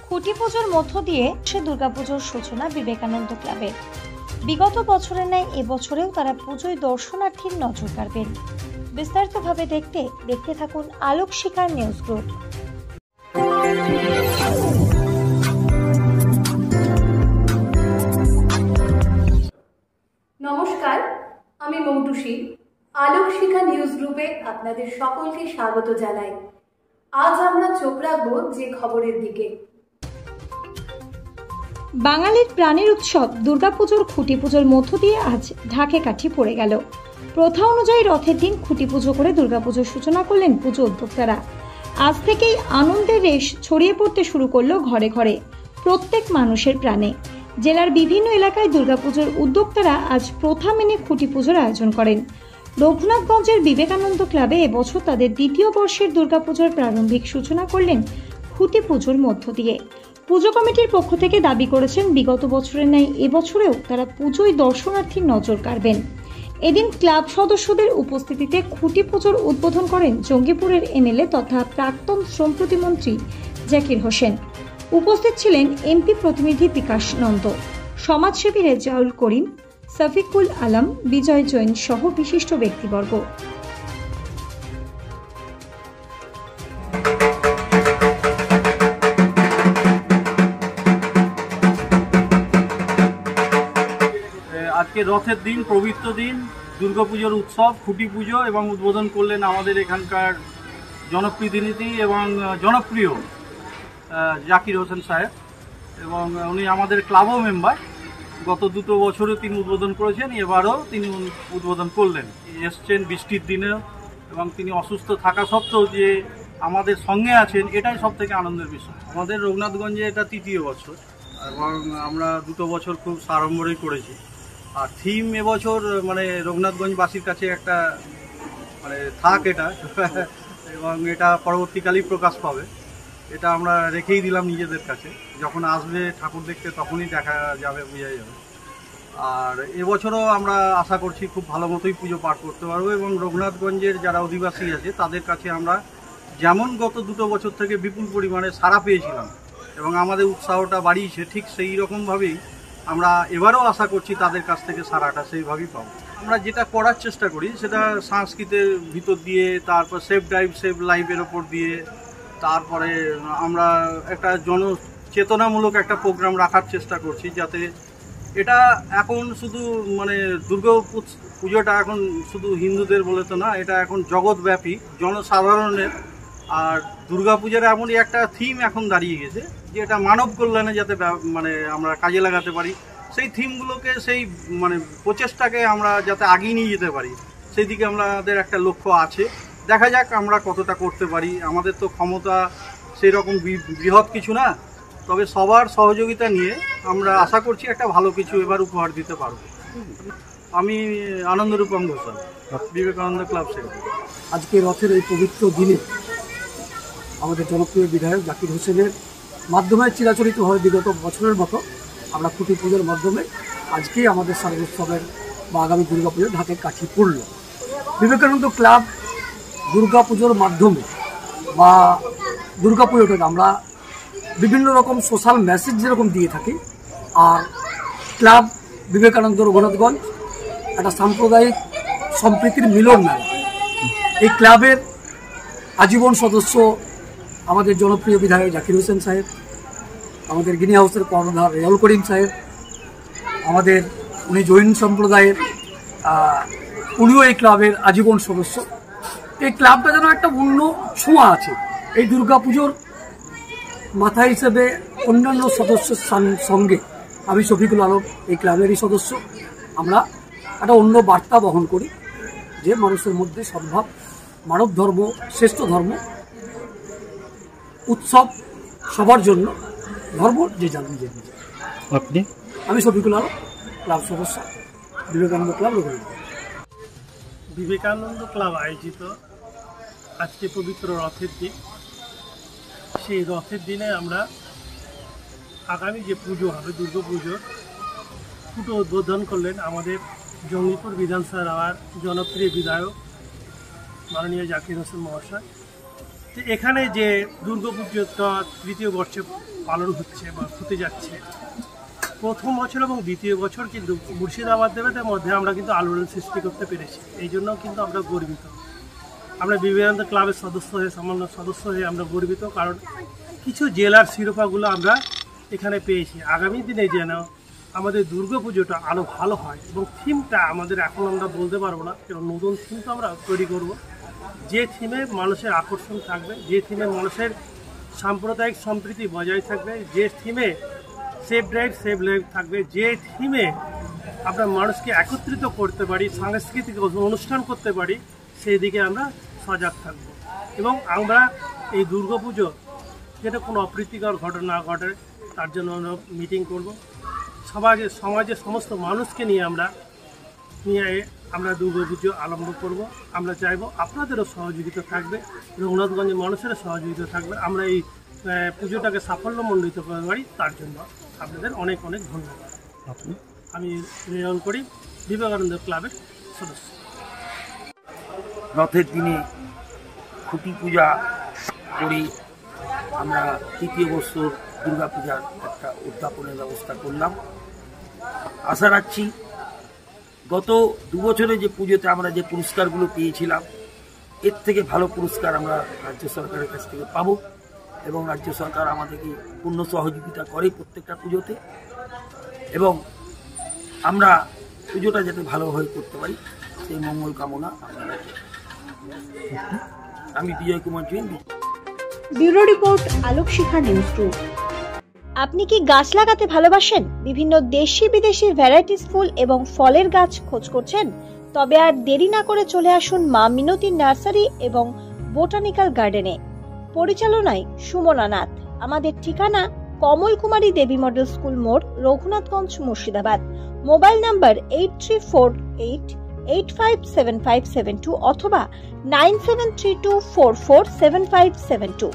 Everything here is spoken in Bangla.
খুঁটি পুজোর মধ্য দিয়ে সে দুর্গাপুজোর সূচনা বিবেকানন্দ ক্লাবে। বিগত বছরের ন্যায় এবছরেও তারা পুজোয় দর্শনার্থীর নজর কাড়বেন। বিস্তারিতভাবে দেখতে থাকুন আলোক শিখার নিউজ গ্রুপ। নমস্কার, আমি মৌটুসী। আলোক শিখা নিউজ গ্রুপে আপনাদের সকলকে স্বাগত জানাই। আজ আমরা চোখ রাখবো যে খবরের দিকে। বাঙালির প্রাণের উৎসব দুর্গাপুজোর খুঁটি পুজোর মধ্য দিয়ে আজ ঢাকে কাঠি পড়ে গেল। প্রথা অনুযায়ী রথের দিন খুঁটি পুজো করে দুর্গাপুজোর সূচনা করলেন পুজো উদ্যোক্তারা। আজ থেকেই আনন্দের রেশ ছড়িয়ে পড়তে শুরু করলো ঘরে ঘরে, প্রত্যেক মানুষের প্রাণে। জেলার বিভিন্ন এলাকায় দুর্গাপুজোর উদ্যোক্তারা আজ প্রথা মেনে খুঁটি পুজোর আয়োজন করেন। রঘুনাথগঞ্জের বিবেকানন্দ ক্লাবে এবছর তাদের দ্বিতীয় বর্ষের দুর্গাপুজোর প্রারম্ভিক সূচনা করলেন খুঁটি পুজোর মধ্য দিয়ে। পুজো কমিটির পক্ষ থেকে দাবি করেছেন বিগত বছরের ন্যায় এবছরেও তারা পুজোয় দর্শনার্থীর নজর কাড়বেন। এদিন ক্লাব সদস্যদের উপস্থিতিতে খুঁটি পুজোর উদ্বোধন করেন জঙ্গিপুরের এমএলএ তথা প্রাক্তন শ্রম প্রতিমন্ত্রী জাকির হোসেন। উপস্থিত ছিলেন এমপি প্রতিনিধি বিকাশ নন্দ, সমাজসেবী রেজাউল করিম, সফিকুল আলম, বিজয় জৈন সহ বিশিষ্ট ব্যক্তিবর্গ। আজকে রথের দিন, পবিত্র দিন, দুর্গাপুজোর উৎসব, খুঁটি পুজো এবং উদ্বোধন করলেন আমাদের এখানকার জনপ্রতিনিধি এবং জনপ্রিয় জাকির হোসেন সাহেব, এবং উনি আমাদের ক্লাবও মেম্বার। গত 2 বছরে তিনি উদ্বোধন করেছেন, এবারও তিনি উদ্বোধন করলেন। এসছেন বৃষ্টির দিনেও, এবং তিনি অসুস্থ থাকা সত্ত্বেও যে আমাদের সঙ্গে আছেন, এটাই সব থেকে আনন্দের বিষয়। আমাদের রঘুনাথগঞ্জে এটা 3য় বছর, এবং আমরা 2 বছর খুব সাড়ম্বরেই করেছি। আর থিম এবছর মানে রঘুনাথগঞ্জবাসীর কাছে একটা মানে থাক এটা এবং এটা পরবর্তীকালেই প্রকাশ পাবে। এটা আমরা রেখেই দিলাম নিজেদের কাছে, যখন আসবে ঠাকুর দেখতে তখনই দেখা যাবে, বোঝা যাবে। আর এবছরও আমরা আশা করছি খুব ভালো মতোই পুজো পাঠ করতে পারবো, এবং রঘুনাথগঞ্জের যারা অধিবাসী আছে তাদের কাছে আমরা যেমন গত 2 বছর থেকে বিপুল পরিমাণে সাড়া পেয়েছিলাম এবং আমাদের উৎসাহটা বাড়িয়েছে, ঠিক সেই রকমভাবেই আমরা এবারও আশা করছি তাদের কাছ থেকে সাড়াটা সেইভাবেই পাবো। আমরা যেটা করার চেষ্টা করি সেটা সংস্কৃতের ভিতর দিয়ে, তারপর সেফ ড্রাইভ সেভ লাইফের ওপর দিয়ে, তারপরে আমরা একটা জনচেতনামূলক একটা প্রোগ্রাম রাখার চেষ্টা করছি, যাতে এটা এখন শুধু মানে দুর্গা পুজোটা এখন শুধু হিন্দুদের বলে তো না, এটা এখন জগৎব্যাপী জনসাধারণের। আর দুর্গাপূজার এমনই একটা থিম এখন দাঁড়িয়ে গেছে যে এটা মানব কল্যাণে যাতে মানে আমরা কাজে লাগাতে পারি, সেই থিমগুলোকে, সেই মানে প্রচেষ্টাকে আমরা যাতে আগিয়ে নিয়ে যেতে পারি, সেই দিকে আমাদের একটা লক্ষ্য আছে। দেখা যাক আমরা কতটা করতে পারি। আমাদের তো ক্ষমতা সেই রকম বৃহৎ কিছু না, তবে সবার সহযোগিতা নিয়ে আমরা আশা করছি একটা ভালো কিছু এবার উপহার দিতে পারব। আমি আনন্দরূপম ঘোষাল, বিবেকানন্দ ক্লাব সেক্রেটারি। আজকে রথের এই পবিত্র দিনে আমাদের জনপ্রিয় বিধায়ক জাকির হোসেনের মাধ্যমে চিরাচরিতভাবে বিগত বছরের মতো আমরা খুঁটি পুজোর মাধ্যমে আজকেই আমাদের শারদোৎসবের বা আগামী দুর্গাপুজোর ঢাকে কাঠি পড়ল। বিবেকানন্দ ক্লাব দুর্গাপুজোর মাধ্যমে বা দুর্গাপুজোটাকে আমরা বিভিন্ন রকম সোশ্যাল মেসেজ যেরকম দিয়ে থাকি, আর ক্লাব বিবেকানন্দ রঘুনাথগঞ্জ একটা সাম্প্রদায়িক সম্প্রীতির মিলন মেলা। এই ক্লাবের আজীবন সদস্য আমাদের জনপ্রিয় বিধায়ক জাকির হোসেন সাহেব, আমাদের গিনি হাউসের কর্ণধার রেজাউল করিম সাহেব, আমাদের উনি জৈন সম্প্রদায়ের, উনিও এই ক্লাবের আজীবন সদস্য। এই ক্লাবটা যেন একটা অন্য ছোঁয়া আছে। এই দুর্গাপুজোর মাথা হিসেবে অন্যান্য সদস্যের সঙ্গে আমি শফিকুল আলম এই ক্লাবেরই সদস্য। আমরা একটা অন্য বার্তা বহন করি যে মানুষের মধ্যে সদ্ভাব, মানব ধর্ম শ্রেষ্ঠ ধর্ম, উৎসব সবার জন্য, ধর্ম যে যার নিজের নিজের। আপনি? আমি শফিকুল আলম, ক্লাব সদস্য, বিবেকানন্দ ক্লাব রঘুনাথগঞ্জ। বিবেকানন্দ ক্লাব আয়োজিত আজকে পবিত্র রথের দিন, সেই রথের দিনে আমরা আগামী যে পুজো হবে দুর্গা পুজোর পুজো উদ্বোধন করলেন আমাদের জঙ্গিপুর বিধানসভার জনপ্রিয় বিধায়ক মাননীয় জাকির হোসেন মহাশয়। যে এখানে যে দুর্গাপুজোটা তৃতীয় বর্ষে পালন হচ্ছে বা হতে যাচ্ছে, প্রথম বছর এবং দ্বিতীয় বছর কিন্তু মুর্শিদাবাদ দেবের মধ্যে আমরা কিন্তু আলোড়ন সৃষ্টি করতে পেরেছি। এই জন্য কিন্তু আমরা গর্বিত। আমরা বিবেকানন্দ ক্লাবের সদস্য হয়ে, সামান্য সদস্য হয়ে আমরা গর্বিত, কারণ কিছু জেলার শিরোপাগুলো আমরা এখানে পেয়েছি। আগামী দিনে যেন আমাদের দুর্গাপুজোটা আরও ভালো হয় এবং থিমটা আমাদের এখন আমরা বলতে পারবো না, কারণ নতুন থিম তো আমরা তৈরি করব, যে থিমে মানুষের আকর্ষণ থাকবে, যে থিমে মানুষের সাম্প্রদায়িক সম্প্রীতি বজায় থাকবে, যে থিমে সেভ ড্রাইভ সেভ লাইফ থাকবে, যে থিমে আমরা মানুষকে একত্রিত করতে পারি, সাংস্কৃতিক অনুষ্ঠান করতে পারি, সেই দিকে আমরা সজাগ থাকব। এবং আমরা এই দুর্গাপুজো যেটা কোনো অপ্রীতিকর ঘটনা না ঘটে তার জন্য আমরা মিটিং করব। সমাজের সমস্ত মানুষকে নিয়ে আমরা দুর্গাপুজো আরম্ভ করব। আমরা চাইব আপনাদেরও সহযোগিতা থাকবে, রঘুনাথগঞ্জের মানুষেরও সহযোগিতা থাকবে। আমরা এই পুজোটাকে সাফল্যমণ্ডিত করতে পারি, তার জন্য আপনাদের অনেক অনেক ধন্যবাদ। আমি রেয়ন করি, বিবেকানন্দ ক্লাবের সদস্য। রথের দিনে খুঁটি পূজা করে আমরা তৃতীয় বছর দুর্গাপূজার একটা উদ্যাপনের ব্যবস্থা করলাম। আশা রাখছি গত 2 বছরে যে পুজোতে আমরা যে পুরস্কারগুলো পেয়েছিলাম, এর থেকে ভালো পুরস্কার আমরা রাজ্য সরকারের কাছ থেকে পাবো এবং রাজ্য সরকার আমাদেরকে পূর্ণ সহযোগিতা করে প্রত্যেকটা পুজোতে, এবং আমরা পুজোটা যাতে ভালোভাবে করতে পারি সেই মঙ্গল কামনা আমরা রাখি। আমি বিজয় কুমার জৈন। ব্যুরো রিপোর্ট, আলোক শিখা নিউজ গ্রুপ। আপনি কি গাছ লাগাতে ভালোবাসেন? বিভিন্ন দেশি বিদেশি ভ্যারাইটিস ফুল এবং ফলের গাছ খোঁজ করছেন? তবে আর দেরি না করে চলে আসুন মা মিনতি নার্সারি এবং বোটানিক্যাল গার্ডেনে। পরিচালনায় সুমনা নাথ। আমাদের ঠিকানা কমল কুমারী দেবী মডেল স্কুল মোড়, রঘুনাথগঞ্জ, মুর্শিদাবাদ। মোবাইল নাম্বার 8348857572 অথবা 9732447572।